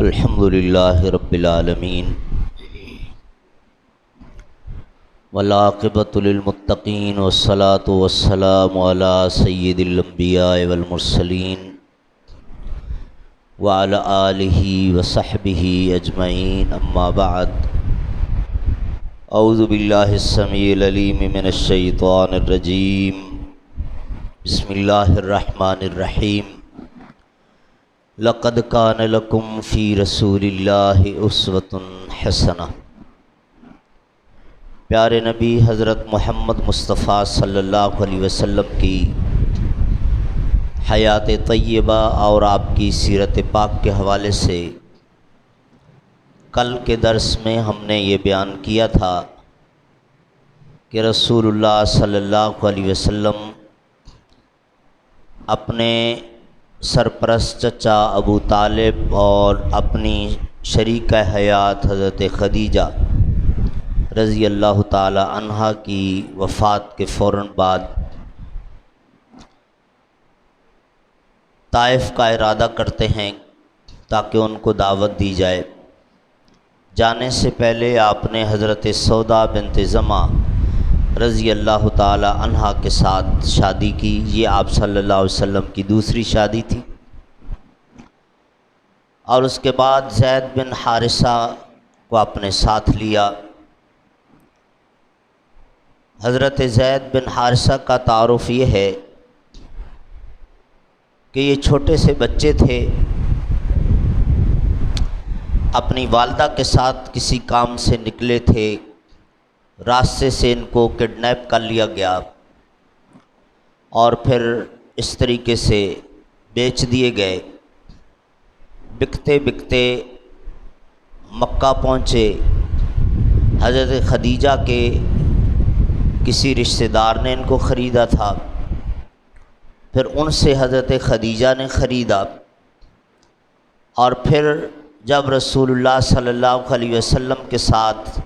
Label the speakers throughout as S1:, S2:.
S1: الحمد للہ رب العالمین والعاقبۃ للمتقین والصلاة والسلام علی سید الانبیاء والمرسلین وعلی آلہ وصحبہ اجمعین، اما بعد۔ اعوذ باللہ السمیع العلیم من الشیطان الرجیم، بسم اللہ الرحمن الرحیم۔ لقد کان لکم فی رسول اللہ اسوۃ حسنہ۔ پیارے نبی حضرت محمد مصطفیٰ صلی اللہ علیہ وسلم کی حیات طیبہ اور آپ کی سیرت پاک کے حوالے سے کل کے درس میں ہم نے یہ بیان کیا تھا کہ رسول اللہ صلی اللہ علیہ وسلم اپنے سرپرست چچا ابو طالب اور اپنی شریکہ حیات حضرت خدیجہ رضی اللہ تعالی عنہا کی وفات کے فوراً بعد طائف کا ارادہ کرتے ہیں تاکہ ان کو دعوت دی جائے۔ جانے سے پہلے آپ نے حضرت سودا بنت زمعہ رضی اللہ تعالی عنہا کے ساتھ شادی کی۔ یہ آپ صلی اللہ علیہ وسلم کی دوسری شادی تھی، اور اس کے بعد زید بن حارثہ کو اپنے ساتھ لیا۔ حضرت زید بن حارثہ کا تعارف یہ ہے کہ یہ چھوٹے سے بچے تھے، اپنی والدہ کے ساتھ کسی کام سے نکلے تھے، راستے سے ان کو کڈنیپ کر لیا گیا اور پھر اس طریقے سے بیچ دیے گئے۔ بکتے بکتے مکہ پہنچے۔ حضرت خدیجہ کے کسی رشتہ دار نے ان کو خریدا تھا، پھر ان سے حضرت خدیجہ نے خریدا، اور پھر جب رسول اللہ صلی اللہ علیہ وسلم کے ساتھ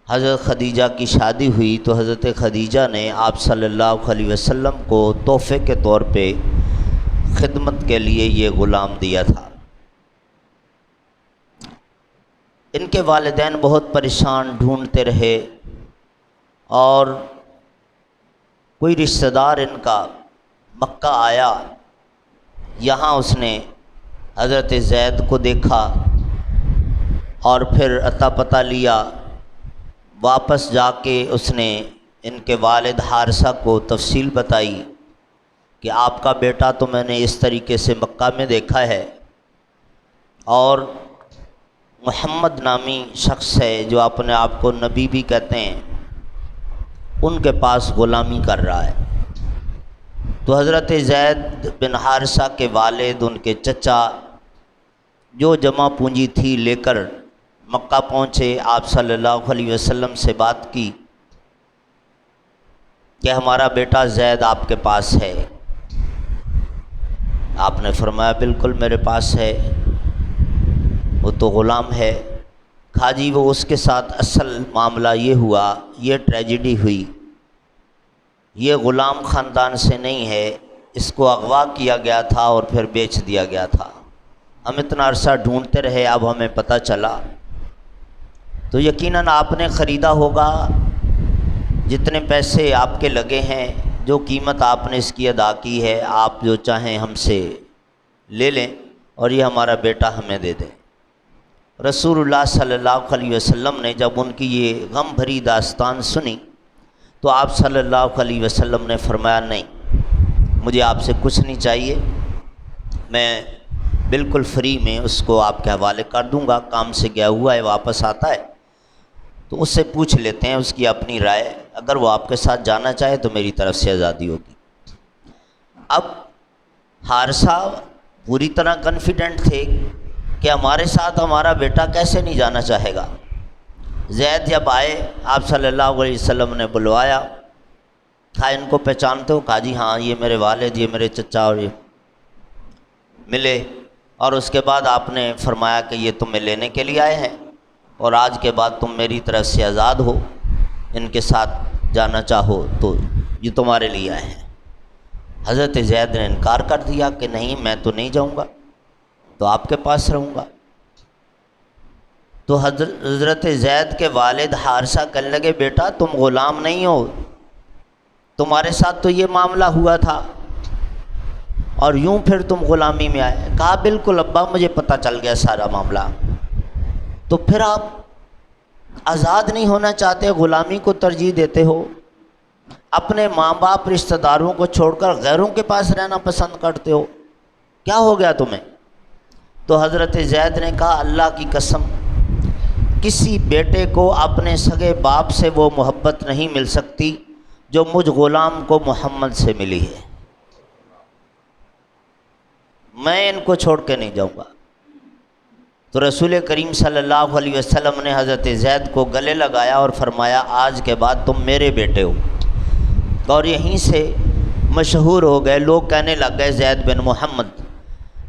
S1: حضرت خدیجہ کی شادی ہوئی تو حضرت خدیجہ نے آپ صلی اللہ علیہ وسلم کو تحفے کے طور پہ خدمت کے لیے یہ غلام دیا تھا۔ ان کے والدین بہت پریشان ڈھونڈتے رہے، اور کوئی رشتہ دار ان کا مکہ آیا، یہاں اس نے حضرت زید کو دیکھا اور پھر اتا پتہ لیا۔ واپس جا کے اس نے ان کے والد حارثہ کو تفصیل بتائی کہ آپ کا بیٹا تو میں نے اس طریقے سے مکہ میں دیکھا ہے، اور محمد نامی شخص ہے جو اپنے آپ کو نبی بھی کہتے ہیں، ان کے پاس غلامی کر رہا ہے۔ تو حضرت زید بن حارثہ کے والد، ان کے چچا، جو جمع پونجی تھی لے کر مکہ پہنچے۔ آپ صلی اللہ علیہ وسلم سے بات کی کہ ہمارا بیٹا زید آپ کے پاس ہے۔ آپ نے فرمایا بالکل میرے پاس ہے، وہ تو غلام ہے۔ کہا جی وہ اس کے ساتھ اصل معاملہ یہ ہوا، یہ ٹریجڈی ہوئی، یہ غلام خاندان سے نہیں ہے، اس کو اغوا کیا گیا تھا اور پھر بیچ دیا گیا تھا۔ ہم اتنا عرصہ ڈھونڈتے رہے، اب ہمیں پتہ چلا۔ تو یقیناً آپ نے خریدا ہوگا، جتنے پیسے آپ کے لگے ہیں، جو قیمت آپ نے اس کی ادا کی ہے، آپ جو چاہیں ہم سے لے لیں اور یہ ہمارا بیٹا ہمیں دے دیں۔ رسول اللہ صلی اللہ علیہ وسلم نے جب ان کی یہ غم بھری داستان سنی تو آپ صلی اللہ علیہ وسلم نے فرمایا نہیں، مجھے آپ سے کچھ نہیں چاہیے، میں بالکل فری میں اس کو آپ کے حوالے کر دوں گا، کام سے گیا ہوا ہے، واپس آتا ہے تو اس سے پوچھ لیتے ہیں اس کی اپنی رائے، اگر وہ آپ کے ساتھ جانا چاہے تو میری طرف سے آزادی ہوگی۔ اب حارثہ پوری طرح کانفیڈنٹ تھے کہ ہمارے ساتھ ہمارا بیٹا کیسے نہیں جانا چاہے گا۔ زید جب آئے، آپ صلی اللہ علیہ وسلم نے بلوایا، کہا ان کو پہچانتے ہو؟ کہا جی ہاں، یہ میرے والد، یہ میرے چچا، اور یہ ملے۔ اور اس کے بعد آپ نے فرمایا کہ یہ تمہیں لینے کے لیے آئے ہیں، اور آج کے بعد تم میری طرف سے آزاد ہو، ان کے ساتھ جانا چاہو تو یہ تمہارے لیے آئے ہیں۔ حضرت زید نے انکار کر دیا کہ نہیں، میں تو نہیں جاؤں گا، تو آپ کے پاس رہوں گا۔ تو حضرت زید کے والد حارثہ کہنے لگے بیٹا تم غلام نہیں ہو، تمہارے ساتھ تو یہ معاملہ ہوا تھا اور یوں پھر تم غلامی میں آئے۔ کہا بالکل ابا مجھے پتہ چل گیا سارا معاملہ۔ تو پھر آپ آزاد نہیں ہونا چاہتے، غلامی کو ترجیح دیتے ہو، اپنے ماں باپ رشتہ داروں کو چھوڑ کر غیروں کے پاس رہنا پسند کرتے ہو، کیا ہو گیا تمہیں؟ تو حضرت زید نے کہا اللہ کی قسم کسی بیٹے کو اپنے سگے باپ سے وہ محبت نہیں مل سکتی جو مجھ غلام کو محمد سے ملی ہے، میں ان کو چھوڑ کے نہیں جاؤں گا۔ تو رسول کریم صلی اللہ علیہ وسلم نے حضرت زید کو گلے لگایا اور فرمایا آج کے بعد تم میرے بیٹے ہو، اور یہیں سے مشہور ہو گئے، لوگ کہنے لگ گئے زید بن محمد۔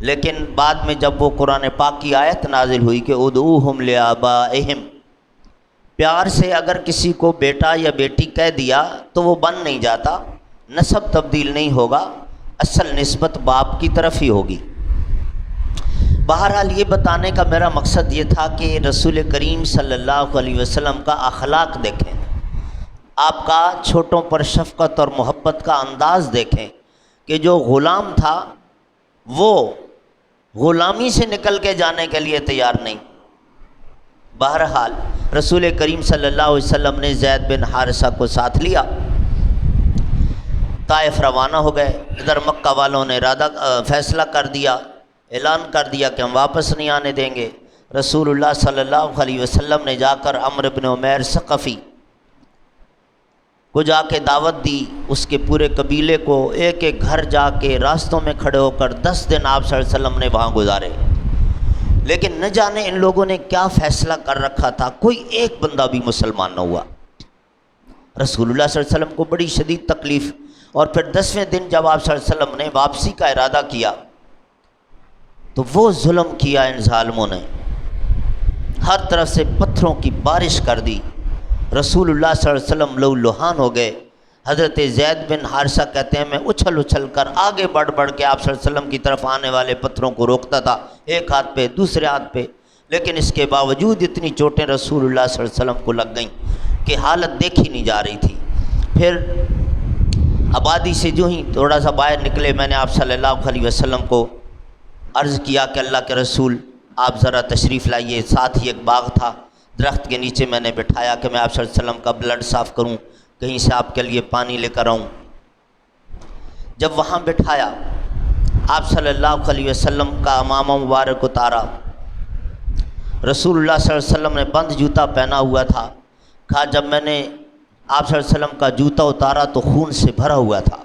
S1: لیکن بعد میں جب وہ قرآن پاک کی آیت نازل ہوئی کہ ادعوہم لآبائہم، پیار سے اگر کسی کو بیٹا یا بیٹی کہہ دیا تو وہ بن نہیں جاتا، نسب تبدیل نہیں ہوگا، اصل نسبت باپ کی طرف ہی ہوگی۔ بہرحال یہ بتانے کا میرا مقصد یہ تھا کہ رسول کریم صلی اللہ علیہ وسلم کا اخلاق دیکھیں، آپ کا چھوٹوں پر شفقت اور محبت کا انداز دیکھیں کہ جو غلام تھا وہ غلامی سے نکل کے جانے کے لیے تیار نہیں۔ بہرحال رسول کریم صلی اللہ علیہ وسلم نے زید بن حارثہ کو ساتھ لیا، طائف روانہ ہو گئے۔ ادھر مکہ والوں نے فیصلہ کر دیا، اعلان کر دیا کہ ہم واپس نہیں آنے دیں گے۔ رسول اللہ صلی اللہ علیہ وسلم نے جا کر عمرو بن عمیر ثقفی کو جا کے دعوت دی، اس کے پورے قبیلے کو، ایک ایک گھر جا کے راستوں میں کھڑے ہو کر 10 دن آپ صلی اللہ علیہ وسلم نے وہاں گزارے۔ لیکن نہ جانے ان لوگوں نے کیا فیصلہ کر رکھا تھا، کوئی ایک بندہ بھی مسلمان نہ ہوا۔ رسول اللہ صلی اللہ علیہ وسلم کو بڑی شدید تکلیف، اور پھر 10ویں دن جب آپ صلی اللہ علیہ وسلم نے واپسی کا ارادہ کیا تو وہ ظلم کیا ان ظالموں نے، ہر طرف سے پتھروں کی بارش کر دی۔ رسول اللہ صلی اللہ علیہ وسلم لہو لہان ہو گئے۔ حضرت زید بن حارثہ کہتے ہیں میں اچھل اچھل کر آگے بڑھ بڑھ کے آپ صلی اللہ علیہ وسلم کی طرف آنے والے پتھروں کو روکتا تھا، ایک ہاتھ پہ دوسرے ہاتھ پہ، لیکن اس کے باوجود اتنی چوٹیں رسول اللہ صلی اللہ علیہ وسلم کو لگ گئیں کہ حالت دیکھی نہیں جا رہی تھی۔ پھر آبادی سے جو ہی تھوڑا سا باہر نکلے، میں نے آپ صلی اللہ علیہ وسلم کو عرض کیا کہ اللہ کے رسول آپ ذرا تشریف لائیے، ساتھ ہی ایک باغ تھا، درخت کے نیچے میں نے بٹھایا کہ میں آپ صلی اللہ علیہ وسلم کا بلڈ صاف کروں، کہیں سے آپ کے لیے پانی لے کر آؤں۔ جب وہاں بٹھایا آپ صلی اللہ علیہ وسلم کا امامہ مبارک اتارا، رسول اللہ صلی اللہ علیہ وسلم نے بند جوتا پہنا ہوا تھا، کہا جب میں نے آپ صلی اللہ علیہ وسلم کا جوتا اتارا تو خون سے بھرا ہوا تھا،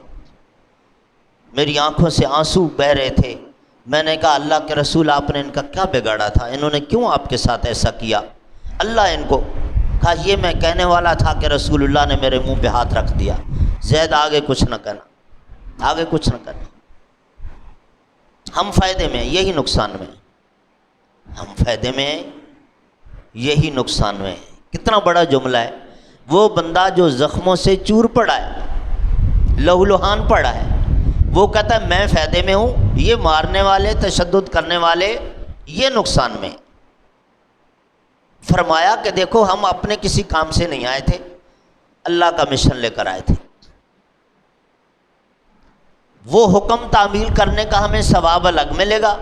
S1: میری آنکھوں سے آنسو بہہ رہے تھے۔ میں نے کہا اللہ کے رسول آپ نے ان کا کیا بگاڑا تھا، انہوں نے کیوں آپ کے ساتھ ایسا کیا؟ اللہ ان کو، کہا یہ میں کہنے والا تھا کہ رسول اللہ نے میرے منہ پہ ہاتھ رکھ دیا۔ زید آگے کچھ نہ کہنا، آگے کچھ نہ کہنا، ہم فائدے میں یہی نقصان میں، ہم فائدے میں یہی نقصان میں۔ کتنا بڑا جملہ ہے، وہ بندہ جو زخموں سے چور پڑا ہے، لہو لہان پڑا ہے، وہ کہتا ہے میں فائدے میں ہوں، یہ مارنے والے تشدد کرنے والے یہ نقصان میں۔ فرمایا کہ دیکھو ہم اپنے کسی کام سے نہیں آئے تھے، اللہ کا مشن لے کر آئے تھے، وہ حکم تعمیل کرنے کا ہمیں ثواب الگ ملے گا،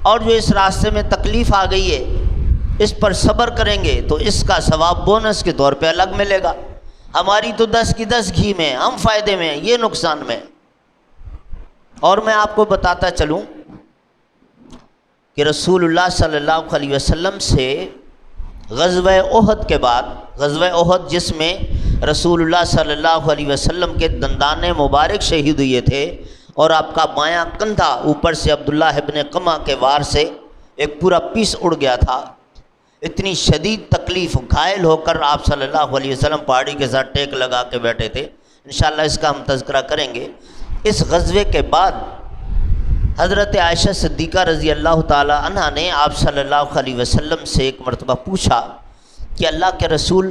S1: اور جو اس راستے میں تکلیف آ گئی ہے اس پر صبر کریں گے تو اس کا ثواب بونس کے طور پہ الگ ملے گا۔ ہماری تو 10 کی 10 گھی میں، ہم فائدے میں، یہ نقصان میں۔ اور میں آپ کو بتاتا چلوں کہ رسول اللہ صلی اللہ علیہ وسلم سے غزوہ احد کے بعد، غزوہ احد جس میں رسول اللہ صلی اللہ علیہ وسلم کے دندان مبارک شہید ہوئے تھے اور آپ کا بایاں کندھا اوپر سے عبداللہ ابن قمہ کے وار سے ایک پورا پیس اڑ گیا تھا، اتنی شدید تکلیف، گھائل ہو کر آپ صلی اللہ علیہ وسلم پہاڑی کے ساتھ ٹیک لگا کے بیٹھے تھے، انشاءاللہ اس کا ہم تذکرہ کریں گے۔ اس غزوے کے بعد حضرت عائشہ صدیقہ رضی اللہ تعالی عنہ نے آپ صلی اللہ علیہ وسلم سے ایک مرتبہ پوچھا کہ اللہ کے رسول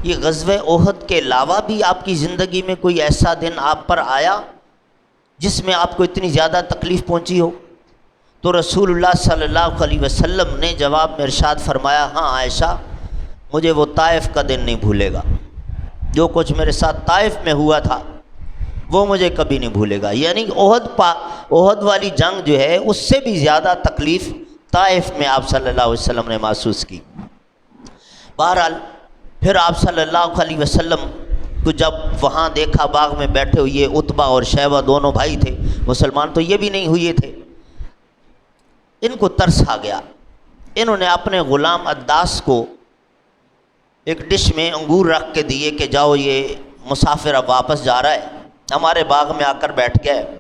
S1: یہ غزوہ احد کے علاوہ بھی آپ کی زندگی میں کوئی ایسا دن آپ پر آیا جس میں آپ کو اتنی زیادہ تکلیف پہنچی ہو؟ تو رسول اللہ صلی اللہ علیہ وسلم نے جواب میں ارشاد فرمایا، ہاں عائشہ، مجھے وہ طائف کا دن نہیں بھولے گا، جو کچھ میرے ساتھ طائف میں ہوا تھا وہ مجھے کبھی نہیں بھولے گا۔ یعنی احد والی جنگ جو ہے اس سے بھی زیادہ تکلیف طائف میں آپ صلی اللہ علیہ وسلم نے محسوس کی۔ بہرحال پھر آپ صلی اللہ علیہ وسلم کو جب وہاں دیکھا، باغ میں بیٹھے ہوئے عتبہ اور شیبہ دونوں بھائی تھے، مسلمان تو یہ بھی نہیں ہوئے تھے، ان کو ترس آ گیا۔ انہوں نے اپنے غلام عداس کو ایک ڈش میں انگور رکھ کے دیے کہ جاؤ، یہ مسافر اب واپس جا رہا ہے، ہمارے باغ میں آ کر بیٹھ گیا ہے،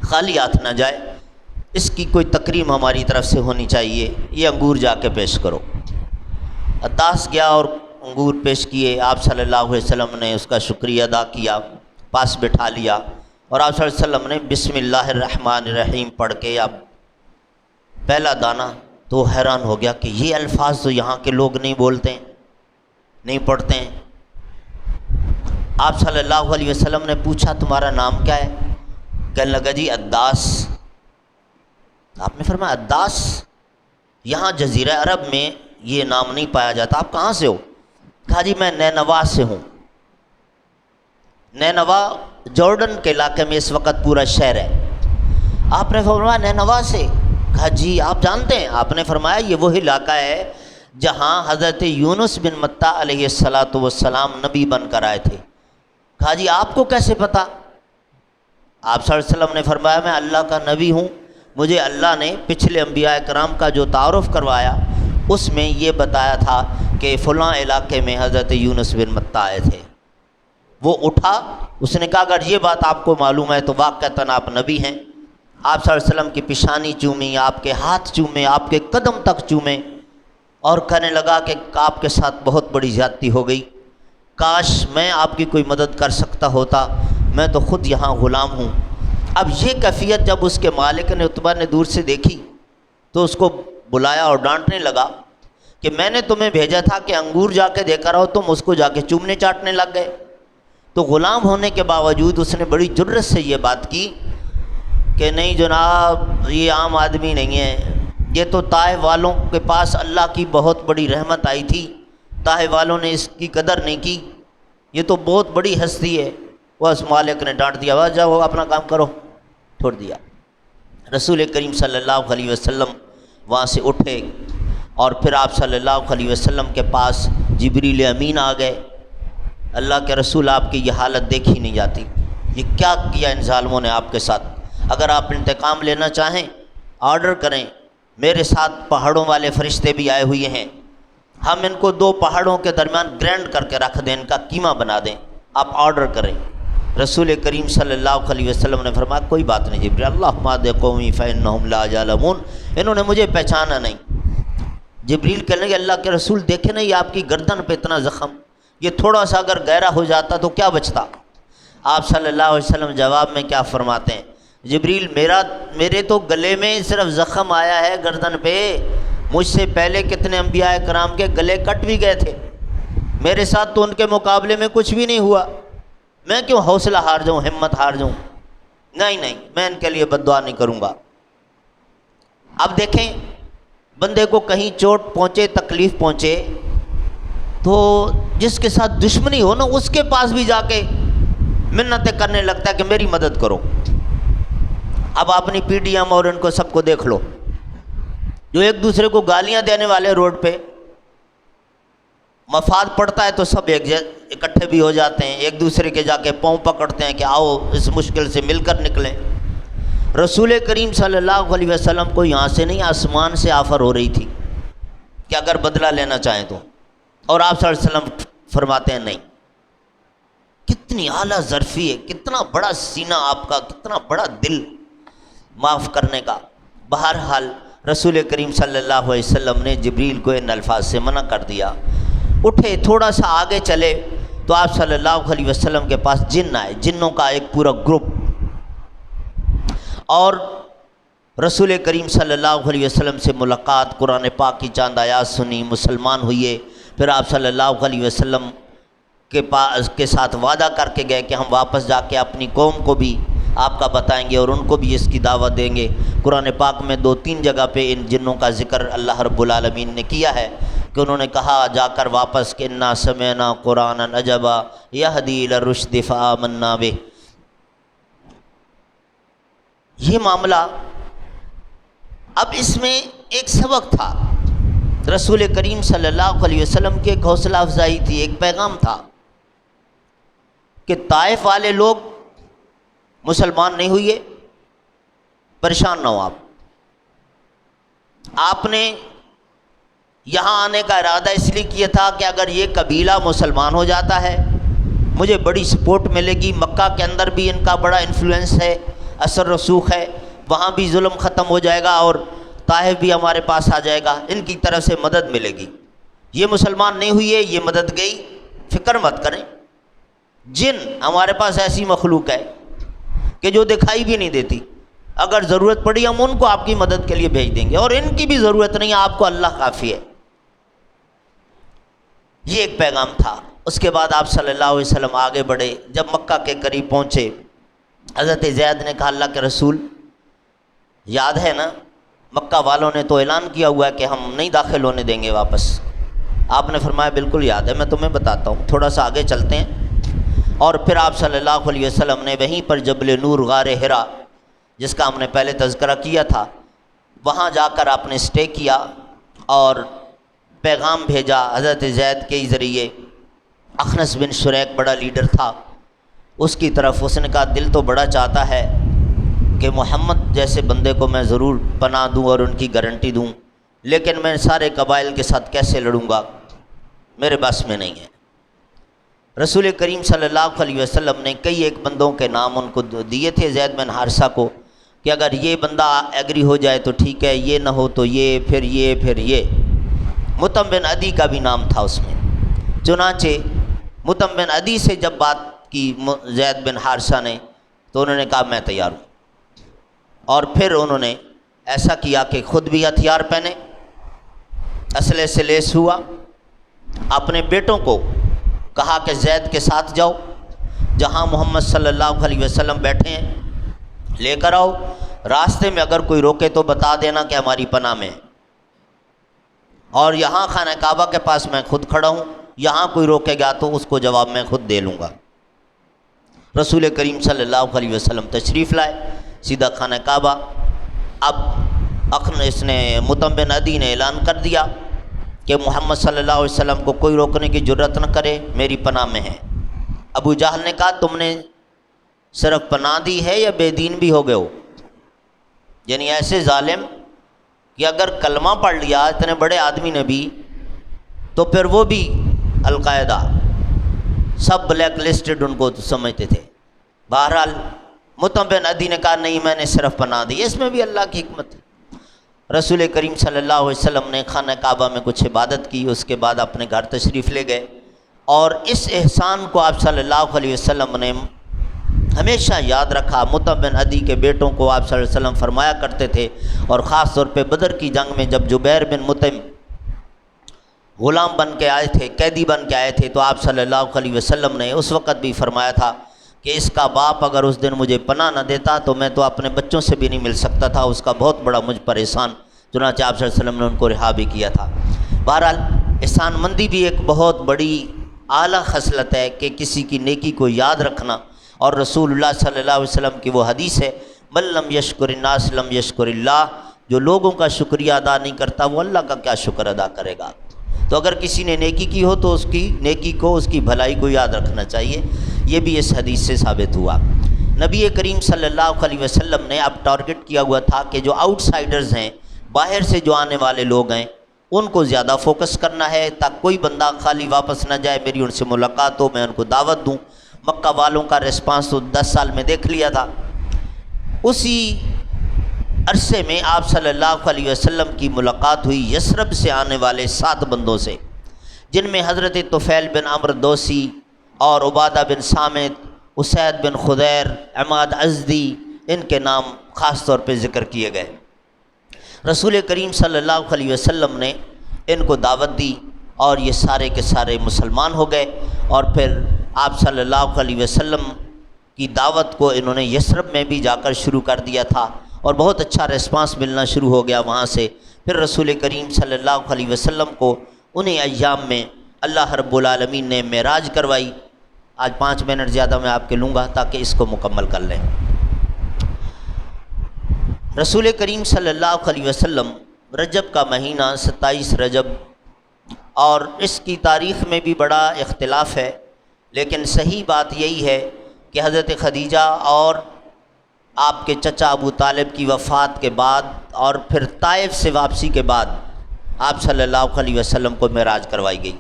S1: خالی ہاتھ نہ جائے، اس کی کوئی تکریم ہماری طرف سے ہونی چاہیے، یہ انگور جا کے پیش کرو۔ عداس گیا اور انگور پیش کیے، آپ صلی اللہ علیہ وسلم نے اس کا شکریہ ادا کیا، پاس بٹھا لیا، اور آپ صلی اللہ علیہ وسلم نے بسم اللہ الرحمن الرحیم پڑھ کے اب پہلا دانہ، تو حیران ہو گیا کہ یہ الفاظ تو یہاں کے لوگ نہیں بولتے ہیں، نہیں پڑھتے ہیں۔ آپ صلی اللہ علیہ وسلم نے پوچھا تمہارا نام کیا ہے؟ کہنے لگا جی عداس۔ آپ نے فرمایا عداس؟ یہاں جزیرہ عرب میں یہ نام نہیں پایا جاتا، آپ کہاں سے ہو؟ کہا جی میں نینوا سے ہوں۔ نینوا جارڈن کے علاقے میں اس وقت پورا شہر ہے۔ آپ نے فرمایا نینوا سے؟ کہا جی آپ جانتے ہیں؟ آپ نے فرمایا یہ وہی علاقہ ہے جہاں حضرت یونس بن متیٰ علیہ السلام نبی بن کر آئے تھے۔ کہا جی آپ کو کیسے پتہ؟ آپ صلی اللہ علیہ وسلم نے فرمایا میں اللہ کا نبی ہوں، مجھے اللہ نے پچھلے انبیاء کرام کا جو تعارف کروایا اس میں یہ بتایا تھا کہ فلاں علاقے میں حضرت یونس بن متیٰ آئے تھے۔ وہ اٹھا، اس نے کہا اگر یہ بات آپ کو معلوم ہے تو واقعتاً آپ نبی ہیں۔ آپ صلی اللہ علیہ وسلم کی پیشانی چومی، آپ کے ہاتھ چومے، آپ کے قدم تک چومے، اور کہنے لگا کہ آپ کے ساتھ بہت بڑی زیادتی ہو گئی، کاش میں آپ کی کوئی مدد کر سکتا ہوتا، میں تو خود یہاں غلام ہوں۔ اب یہ کیفیت جب اس کے مالک نے عتبہ نے دور سے دیکھی تو اس کو بلایا اور ڈانٹنے لگا کہ میں نے تمہیں بھیجا تھا کہ انگور جا کے دے کر آؤ، تم اس کو جا کے چومنے چاٹنے لگ گئے۔ تو غلام ہونے کے باوجود اس نے بڑی جرت سے یہ بات کی کہ نہیں جناب، یہ عام آدمی نہیں ہے، یہ تو طائف والوں کے پاس اللہ کی بہت بڑی رحمت آئی تھی، طائف والوں نے اس کی قدر نہیں کی، یہ تو بہت بڑی ہستی ہے۔ وہ اس مالک نے ڈانٹ دیا، بس جاؤ اپنا کام کرو، چھوڑ دیا۔ رسول کریم صلی اللہ علیہ وسلم وہاں سے اٹھے اور پھر آپ صلی اللہ علیہ وسلم کے پاس جبریل امین آ گئے۔ اللہ کے رسول آپ کی یہ حالت دیکھی نہیں جاتی، یہ کیا کیا ان ظالموں نے آپ کے ساتھ؟ اگر آپ انتقام لینا چاہیں آرڈر کریں، میرے ساتھ پہاڑوں والے فرشتے بھی آئے ہوئے ہیں، ہم ان کو دو پہاڑوں کے درمیان گرینڈ کر کے رکھ دیں، ان کا قیمہ بنا دیں، آپ آرڈر کریں۔ رسول کریم صلی اللہ علیہ وسلم نے فرمایا کوئی بات نہیں جبریل، اللہم اہد قومی فانہم لا یعلمون، انہوں نے مجھے پہچانا نہیں۔ جبریل کہنے لگے اللہ کے رسول دیکھیں نا، یہ آپ کی گردن پہ اتنا زخم، یہ تھوڑا سا اگر گہرا ہو جاتا تو کیا بچتا؟ آپ صلی اللہ علیہ وسلم جواب میں کیا فرماتے ہیں؟ جبریل میرے تو گلے میں صرف زخم آیا ہے گردن پہ، مجھ سے پہلے کتنے انبیاء کرام کے گلے کٹ بھی گئے تھے، میرے ساتھ تو ان کے مقابلے میں کچھ بھی نہیں ہوا، میں کیوں حوصلہ ہار جاؤں، ہمت ہار جاؤں؟ نہیں، میں ان کے لیے بد دعا نہیں کروں گا۔ اب دیکھیں بندے کو کہیں چوٹ پہنچے، تکلیف پہنچے تو جس کے ساتھ دشمنی ہو نا اس کے پاس بھی جا کے منتیں کرنے لگتا ہے کہ میری مدد کرو۔ اب اپنی پی ڈی ایم اور ان کو سب کو دیکھ لو، جو ایک دوسرے کو گالیاں دینے والے روڈ پہ، مفاد پڑتا ہے تو سب اکٹھے بھی ہو جاتے ہیں، ایک دوسرے کے جا کے پاؤں پکڑتے ہیں کہ آؤ اس مشکل سے مل کر نکلیں۔ رسول کریم صلی اللہ علیہ وسلم کو یہاں سے نہیں آسمان سے آفر ہو رہی تھی کہ اگر بدلہ لینا چاہیں تو، اور آپ صلی اللہ علیہ وسلم فرماتے ہیں نہیں۔ کتنی اعلیٰ ظرفی ہے، کتنا بڑا سینہ آپ کا، کتنا بڑا دل معاف کرنے کا۔ بہرحال رسول کریم صلی اللہ علیہ وسلم نے جبریل کو ان الفاظ سے منع کر دیا۔ اٹھے تھوڑا سا آگے چلے تو آپ صلی اللہ علیہ وسلم کے پاس جن آئے، جنوں کا ایک پورا گروپ، اور رسول کریم صلی اللہ علیہ وسلم سے ملاقات، قرآن پاک کی چاند آیات سنی، مسلمان ہوئے۔ پھر آپ صلی اللہ علیہ وسلم کے ساتھ وعدہ کر کے گئے کہ ہم واپس جا کے اپنی قوم کو بھی آپ کا بتائیں گے اور ان کو بھی اس کی دعوت دیں گے۔ قرآن پاک میں 2-3 جگہ پہ ان جنوں کا ذکر اللہ رب العالمین نے کیا ہے کہ انہوں نے کہا جا کر واپس کہ انا سمعنا قرآنا عجبا یہدی الی الرشد فآمنا بہ۔ یہ معاملہ، اب اس میں ایک سبق تھا، رسول کریم صلی اللہ علیہ وسلم کی ایک حوصلہ افزائی تھی، ایک پیغام تھا کہ طائف والے لوگ مسلمان نہیں ہوئے، پریشان نہ ہو آپ نے یہاں آنے کا ارادہ اس لیے کیا تھا کہ اگر یہ قبیلہ مسلمان ہو جاتا ہے مجھے بڑی سپورٹ ملے گی، مکہ کے اندر بھی ان کا بڑا انفلوئنس ہے، اثر رسوخ ہے، وہاں بھی ظلم ختم ہو جائے گا اور طائف بھی ہمارے پاس آ جائے گا، ان کی طرف سے مدد ملے گی۔ یہ مسلمان نہیں ہوئی ہے، یہ مدد گئی، فکر مت کریں، جن ہمارے پاس ایسی مخلوق ہے کہ جو دکھائی بھی نہیں دیتی، اگر ضرورت پڑی ہم ان کو آپ کی مدد کے لیے بھیج دیں گے، اور ان کی بھی ضرورت نہیں، آپ کو اللہ کافی ہے۔ یہ ایک پیغام تھا۔ اس کے بعد آپ صلی اللہ علیہ وسلم آگے بڑھے، جب مکہ کے قریب پہنچے حضرت زید نے کہا اللہ کے رسول یاد ہے نا مکہ والوں نے تو اعلان کیا ہوا ہے کہ ہم نہیں داخل ہونے دیں گے واپس۔ آپ نے فرمایا بالکل یاد ہے، میں تمہیں بتاتا ہوں، تھوڑا سا آگے چلتے ہیں۔ اور پھر آپ صلی اللہ علیہ وسلم نے وہیں پر جبل نور غار حرا جس کا ہم نے پہلے تذکرہ کیا تھا، وہاں جا کر آپ نے اسٹے کیا اور پیغام بھیجا حضرت زید کے ذریعے۔ اخنس بن شریک بڑا لیڈر تھا، اس کی طرف اس نے کہا دل تو بڑا چاہتا ہے کہ محمد جیسے بندے کو میں ضرور پناہ دوں اور ان کی گارنٹی دوں، لیکن میں سارے قبائل کے ساتھ کیسے لڑوں گا، میرے بس میں نہیں ہے۔ رسول کریم صلی اللہ علیہ وسلم نے کئی ایک بندوں کے نام ان کو دیے تھے زید بن حارثہ کو کہ اگر یہ بندہ ایگری ہو جائے تو ٹھیک ہے، یہ نہ ہو تو یہ، پھر یہ، پھر یہ۔ مطعم بن عدی کا بھی نام تھا اس میں۔ چنانچہ مطعم بن عدی سے جب بات کی زید بن حارثہ نے تو انہوں نے کہا میں تیار ہوں، اور پھر انہوں نے ایسا کیا کہ خود بھی ہتھیار پہنے، اسلحے سے لیس ہوا، اپنے بیٹوں کو کہا کہ زید کے ساتھ جاؤ، جہاں محمد صلی اللہ علیہ وسلم بیٹھے ہیں لے کر آؤ، راستے میں اگر کوئی روکے تو بتا دینا کہ ہماری پناہ میں ہے، اور یہاں خانہ کعبہ کے پاس میں خود کھڑا ہوں، یہاں کوئی روکے گا تو اس کو جواب میں خود دے لوں گا۔ رسول کریم صلی اللہ علیہ وسلم تشریف لائے سیدھا خانہ کعبہ۔ اب اس نے مطعم بن عدی نے اعلان کر دیا کہ محمد صلی اللہ علیہ وسلم کو کوئی روکنے کی جرت نہ کرے، میری پناہ میں ہے۔ ابو جہل نے کہا تم نے صرف پناہ دی ہے یا بے دین بھی ہو گئے ہو؟ یعنی ایسے ظالم کہ اگر کلمہ پڑھ لیا اتنے بڑے آدمی نے بھی تو پھر وہ بھی القاعدہ، سب بلیک لسٹڈ ان کو سمجھتے تھے۔ بہرحال مطعم بن عدی نے کہا نہیں میں نے صرف پناہ دی، اس میں بھی اللہ کی حکمت ہے۔ رسول کریم صلی اللہ علیہ وسلم نے خانہ کعبہ میں کچھ عبادت کی، اس کے بعد اپنے گھر تشریف لے گئے، اور اس احسان کو آپ صلی اللہ علیہ وسلم نے ہمیشہ یاد رکھا۔ مطعم بن عدی کے بیٹوں کو آپ صلی اللہ علیہ وسلم فرمایا کرتے تھے، اور خاص طور پہ بدر کی جنگ میں جب جبیر بن مطعم غلام بن کے آئے تھے، قیدی بن کے آئے تھے، تو آپ صلی اللہ علیہ وسلم نے اس وقت بھی فرمایا تھا کہ اس کا باپ اگر اس دن مجھے پناہ نہ دیتا تو میں تو اپنے بچوں سے بھی نہیں مل سکتا تھا، اس کا بہت بڑا مجھ پر احسان۔ چنانچہ آپ صلی اللہ علیہ وسلم نے ان کو رہا بھی کیا تھا۔ بہرحال احسان مندی بھی ایک بہت بڑی اعلیٰ خصلت ہے کہ کسی کی نیکی کو یاد رکھنا، اور رسول اللہ صلی اللہ علیہ وسلم کی وہ حدیث ہے من لم یشکر الناس لم یشکر اللہ، جو لوگوں کا شکریہ ادا نہیں کرتا وہ اللہ کا کیا شکر ادا کرے گا۔ تو اگر کسی نے نیکی کی ہو تو اس کی نیکی کو، اس کی بھلائی کو یاد رکھنا چاہیے، یہ بھی اس حدیث سے ثابت ہوا۔ نبی کریم صلی اللہ علیہ وسلم نے اب ٹارگٹ کیا ہوا تھا کہ جو آؤٹ سائیڈرز ہیں، باہر سے جو آنے والے لوگ ہیں، ان کو زیادہ فوکس کرنا ہے تاکہ کوئی بندہ خالی واپس نہ جائے، میری ان سے ملاقات ہو، میں ان کو دعوت دوں۔ مکہ والوں کا ریسپانس تو 10 سال میں دیکھ لیا تھا۔ اسی عرصے میں آپ صلی اللہ علیہ وسلم کی ملاقات ہوئی یثرب سے آنے والے 7 بندوں سے، جن میں حضرت طفیل بن عمرو دوسی اور عبادہ بن صامت، اسید بن خدیر، عماد ازدی، ان کے نام خاص طور پہ ذکر کیے گئے۔ رسول کریم صلی اللہ علیہ وسلم نے ان کو دعوت دی اور یہ سارے کے سارے مسلمان ہو گئے، اور پھر آپ صلی اللہ علیہ وسلم کی دعوت کو انہوں نے یثرب میں بھی جا کر شروع کر دیا تھا اور بہت اچھا ریسپانس ملنا شروع ہو گیا وہاں سے۔ پھر رسول کریم صلی اللہ علیہ وسلم کو انہیں ایام میں اللہ رب العالمین نے معراج کروائی۔ آج 5 منٹ زیادہ میں آپ کے لوں گا تاکہ اس کو مکمل کر لیں۔ رسول کریم صلی اللہ علیہ وسلم رجب کا مہینہ 27 رجب، اور اس کی تاریخ میں بھی بڑا اختلاف ہے، لیکن صحیح بات یہی ہے کہ حضرت خدیجہ اور آپ کے چچا ابو طالب کی وفات کے بعد اور پھر طائف سے واپسی کے بعد آپ صلی اللہ علیہ وسلم کو معراج کروائی گئی۔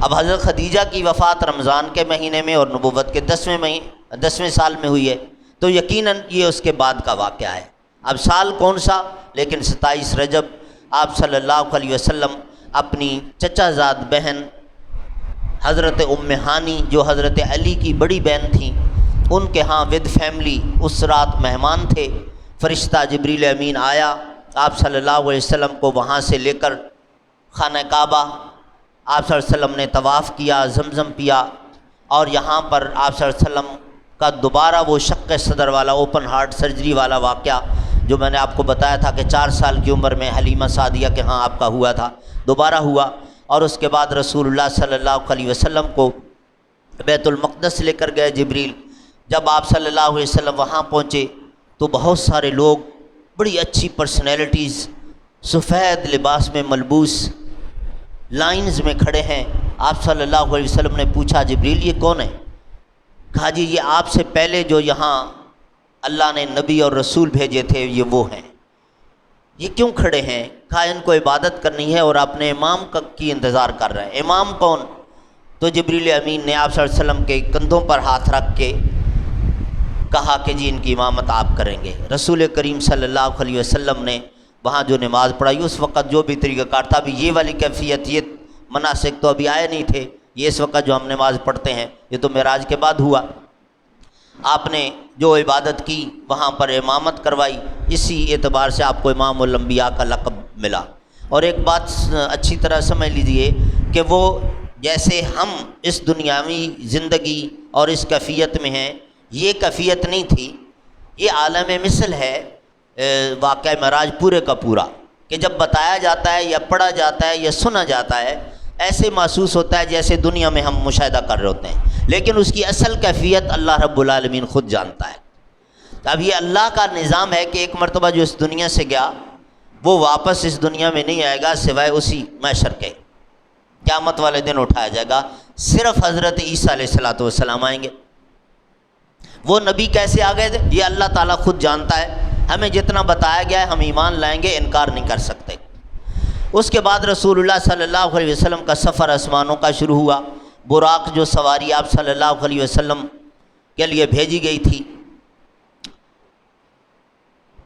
S1: اب حضرت خدیجہ کی وفات رمضان کے مہینے میں اور نبوت کے 10ویں سال میں ہوئی ہے، تو یقیناً یہ اس کے بعد کا واقعہ ہے۔ اب سال کون سا، لیکن 27 رجب آپ صلی اللہ علیہ وسلم اپنی چچا زاد بہن حضرت ام ہانی جو حضرت علی کی بڑی بہن تھیں، ان کے ہاں ود فیملی اس رات مہمان تھے۔ فرشتہ جبریل امین آیا، آپ صلی اللہ علیہ وسلم کو وہاں سے لے کر خانہ کعبہ آپ صلی اللہ علیہ وسلم نے طواف کیا، زمزم پیا، اور یہاں پر آپ صلی اللہ علیہ وسلم کا دوبارہ وہ شق صدر والا اوپن ہارٹ سرجری والا واقعہ جو میں نے آپ کو بتایا تھا کہ 4 سال کی عمر میں حلیمہ سعدیہ کے ہاں آپ کا ہوا تھا، دوبارہ ہوا۔ اور اس کے بعد رسول اللہ صلی اللہ علیہ وسلم کو بیت المقدس لے کر گئے جبریل۔ جب آپ صلی اللہ علیہ وسلم وہاں پہنچے تو بہت سارے لوگ، بڑی اچھی پرسنالٹیز، سفید لباس میں ملبوس لائنز میں کھڑے ہیں۔ آپ صلی اللہ علیہ وسلم نے پوچھا جبریل یہ کون ہے؟ کہا جی یہ آپ سے پہلے جو یہاں اللہ نے نبی اور رسول بھیجے تھے یہ وہ ہیں۔ یہ کیوں کھڑے ہیں؟ کہا ان کو عبادت کرنی ہے اور اپنے امام کی انتظار کر رہے ہیں۔ امام کون؟ تو جبریل امین نے آپ صلی اللہ علیہ وسلم کے کندھوں پر ہاتھ رکھ کے کہا کہ جی ان کی امامت آپ کریں گے۔ رسول کریم صلی اللہ علیہ وسلم نے وہاں جو نماز پڑھائی، اس وقت جو بھی طریقہ کار تھا، ابھی یہ والی کیفیت، یہ مناسک تو ابھی آئے نہیں تھے، یہ اس وقت جو ہم نماز پڑھتے ہیں یہ تو معراج کے بعد ہوا۔ آپ نے جو عبادت کی وہاں پر امامت کروائی، اسی اعتبار سے آپ کو امام الانبیاء کا لقب ملا۔ اور ایک بات اچھی طرح سمجھ لیجئے کہ وہ جیسے ہم اس دنیاوی زندگی اور اس کیفیت میں ہیں، یہ کیفیت نہیں تھی، یہ عالم مثل ہے واقعہ معراج پورے کا پورا، کہ جب بتایا جاتا ہے یا پڑھا جاتا ہے یا سنا جاتا ہے ایسے محسوس ہوتا ہے جیسے دنیا میں ہم مشاہدہ کر رہے ہوتے ہیں، لیکن اس کی اصل کیفیت اللہ رب العالمین خود جانتا ہے۔ اب یہ اللہ کا نظام ہے کہ ایک مرتبہ جو اس دنیا سے گیا وہ واپس اس دنیا میں نہیں آئے گا سوائے اسی محشر کے، قیامت والے دن اٹھایا جائے گا، صرف حضرت عیسیٰ علیہ السلام آئیں گے۔ وہ نبی کیسے آ گئے تھے یہ اللہ تعالیٰ خود جانتا ہے، ہمیں جتنا بتایا گیا ہے ہم ایمان لائیں گے، انکار نہیں کر سکتے۔ اس کے بعد رسول اللہ صلی اللہ علیہ وسلم کا سفر آسمانوں کا شروع ہوا۔ براق جو سواری آپ صلی اللہ علیہ وسلم کے لیے بھیجی گئی تھی،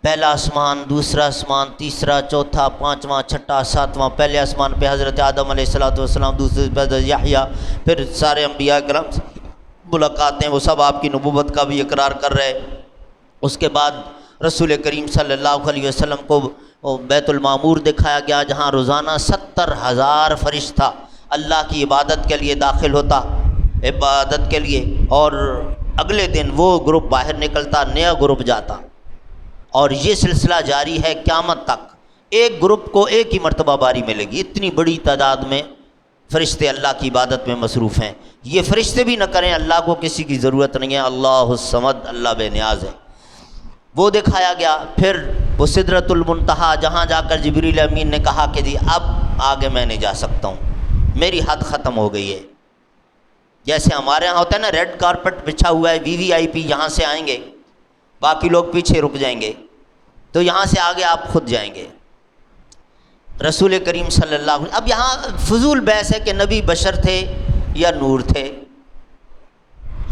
S1: پہلا آسمان، دوسرا آسمان، تیسرا، چوتھا، پانچواں، چھٹا، ساتواں۔ پہلے آسمان پہ حضرت آدم علیہ السلام، دوسرے پہ حضرت یحییٰ، پھر سارے انبیاء کرام سے ملاقاتیں، وہ سب آپ کی نبوت کا بھی اقرار کر رہے۔ اس کے بعد رسول کریم صلی اللہ علیہ وسلم کو بیت المعمور دکھایا گیا، جہاں روزانہ 70,000 فرشتہ اللہ کی عبادت کے لیے داخل ہوتا، عبادت کے لیے، اور اگلے دن وہ گروپ باہر نکلتا، نیا گروپ جاتا، اور یہ سلسلہ جاری ہے قیامت تک۔ ایک گروپ کو ایک ہی مرتبہ باری ملے گی، اتنی بڑی تعداد میں فرشتے اللہ کی عبادت میں مصروف ہیں۔ یہ فرشتے بھی نہ کریں، اللہ کو کسی کی ضرورت نہیں ہے، اللہ الصمد، اللہ بے نیاز ہے، وہ دکھایا گیا۔ پھر وہ سدرۃ المنتہا، جہاں جا کر جبریل امین نے کہا کہ جی اب آگے میں نہیں جا سکتا ہوں، میری حد ختم ہو گئی ہے۔ جیسے ہمارے یہاں ہوتا ہے نا، ریڈ کارپٹ بچھا ہوا ہے، VIP یہاں سے آئیں گے، باقی لوگ پیچھے رک جائیں گے، تو یہاں سے آگے آپ خود جائیں گے۔ رسول کریم صلی اللہ علیہ وسلم، اب یہاں فضول بحث ہے کہ نبی بشر تھے یا نور تھے۔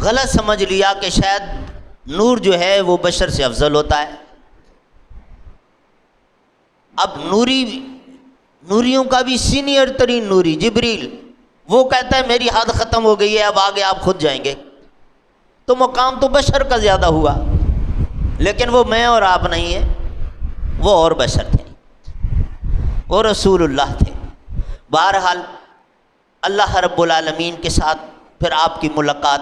S1: غلط سمجھ لیا کہ شاید نور جو ہے وہ بشر سے افضل ہوتا ہے۔ اب نوریوں کا بھی سینئر ترین نوری جبریل، وہ کہتا ہے میری حد ختم ہو گئی ہے، اب آگے آپ خود جائیں گے، تو مقام تو بشر کا زیادہ ہوا، لیکن وہ میں اور آپ نہیں ہیں، وہ اور بشر تھے، وہ رسول اللہ تھے۔ بہرحال اللہ رب العالمین کے ساتھ پھر آپ کی ملاقات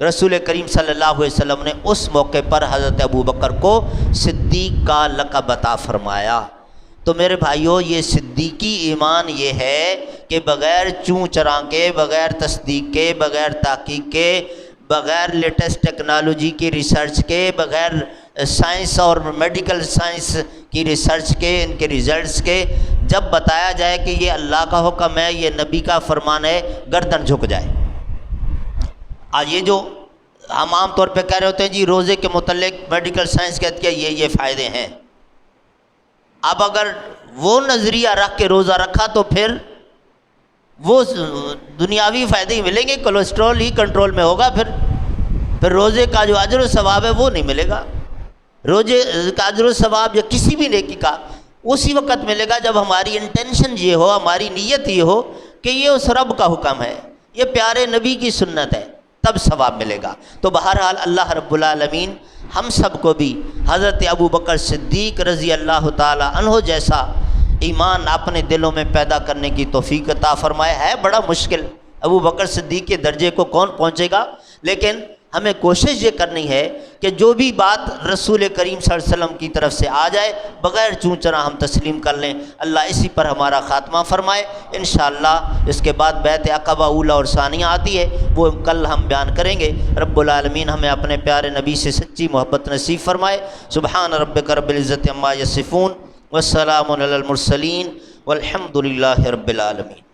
S1: رسول کریم صلی اللہ علیہ وسلم نے اس موقع پر حضرت ابو بکر کو صدیق کا لقب عطا فرمایا۔ تو میرے بھائیوں، یہ صدیقی ایمان یہ ہے کہ بغیر چوں چراں کے، بغیر تصدیق کے، بغیر تحقیق کے، بغیر لیٹسٹ ٹیکنالوجی کی ریسرچ کے، بغیر سائنس اور میڈیکل سائنس کی ریسرچ کے، ان کے ریزلٹس کے، جب بتایا جائے کہ یہ اللہ کا حکم ہے، یہ نبی کا فرمان ہے، گردن جھک جائے۔ آج یہ جو ہم عام طور پہ کہہ رہے ہوتے ہیں جی روزے کے متعلق میڈیکل سائنس کہتی ہے یہ فائدے ہیں، اب اگر وہ نظریہ رکھ کے روزہ رکھا تو پھر وہ دنیاوی فائدے ہی ملیں گے، کولیسٹرول ہی کنٹرول میں ہوگا، پھر روزے کا جو اجر و ثواب ہے وہ نہیں ملے گا۔ روزے کا اجر و ثواب یا کسی بھی نیکی کا اسی وقت ملے گا جب ہماری انٹینشن یہ ہو، ہماری نیت یہ ہو کہ یہ اس رب کا حکم ہے، یہ پیارے نبی کی سنت ہے، تب ثواب ملے گا۔ تو بہرحال اللہ رب العالمین ہم سب کو بھی حضرت ابو بکر صدیق رضی اللہ تعالی عنہ جیسا ایمان اپنے دلوں میں پیدا کرنے کی توفیق عطا فرمائے۔ ہے بڑا مشکل، ابو بکر صدیق کے درجے کو کون پہنچے گا، لیکن ہمیں کوشش یہ کرنی ہے کہ جو بھی بات رسول کریم صلی اللہ علیہ وسلم کی طرف سے آ جائے بغیر چوں چرا ہم تسلیم کر لیں۔ اللہ اسی پر ہمارا خاتمہ فرمائے۔ انشاءاللہ اس کے بعد بیعت عقبہ اولیٰ اور ثانیہ آتی ہے، وہ کل ہم بیان کریں گے۔ رب العالمین ہمیں اپنے پیارے نبی سے سچی محبت نصیب فرمائے۔ سبحان ربک رب العزت عما یصفون والسلام علی المرسلین والحمد للہ رب العالمین۔